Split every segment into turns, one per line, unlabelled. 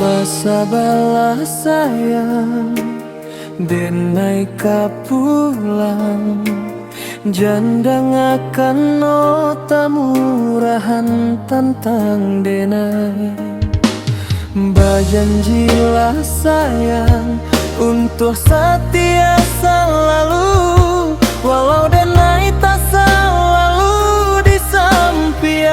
Bersabarlah sayang, denai ka pulang. Jandang akan no tamurahan tantang denai. Berjanjilah sayang untuk setia selalu, walau denai tak selalu di samping.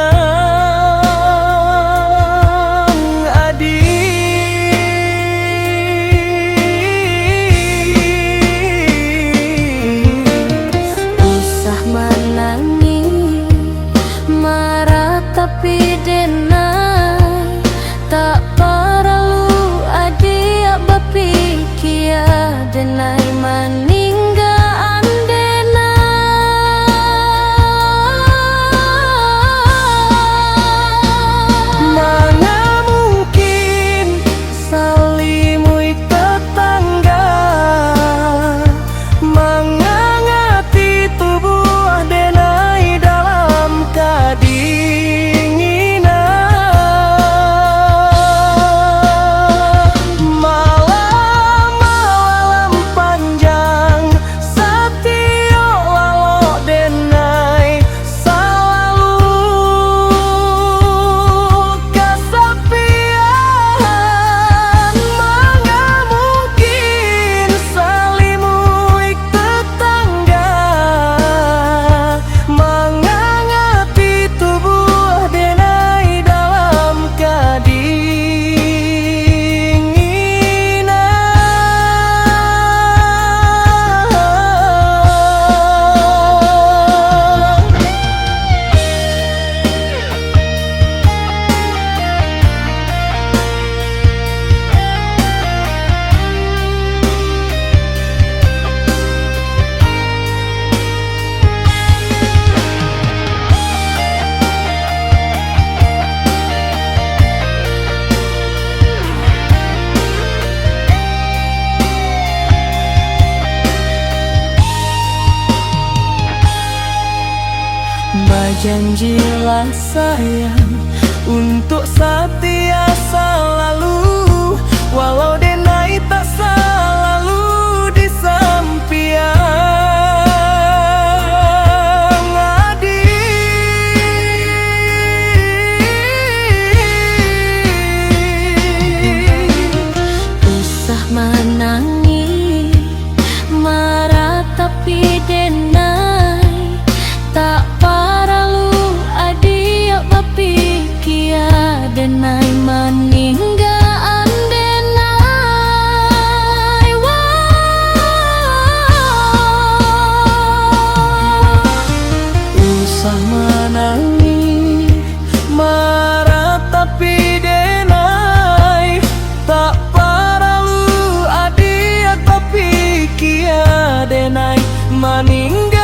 Tapi denai tak perlu adik berpikir, denai meninggalkan denai.
Mana mungkin salimui tetangga, mengangati tubuh denai dalam Berjanjilah sayang untuk setia selalu, walau denai tak selalu di samping adik.
Usah menangis, marah tapi denai tak perlu adik berpikir, denai meninggalkan denai.
Usah menangis, marah tapi denai tak perlu adik berpikir, denai meninggalkan.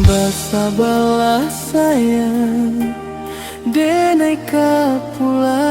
Bersabarlah sayang, denai ka pulang.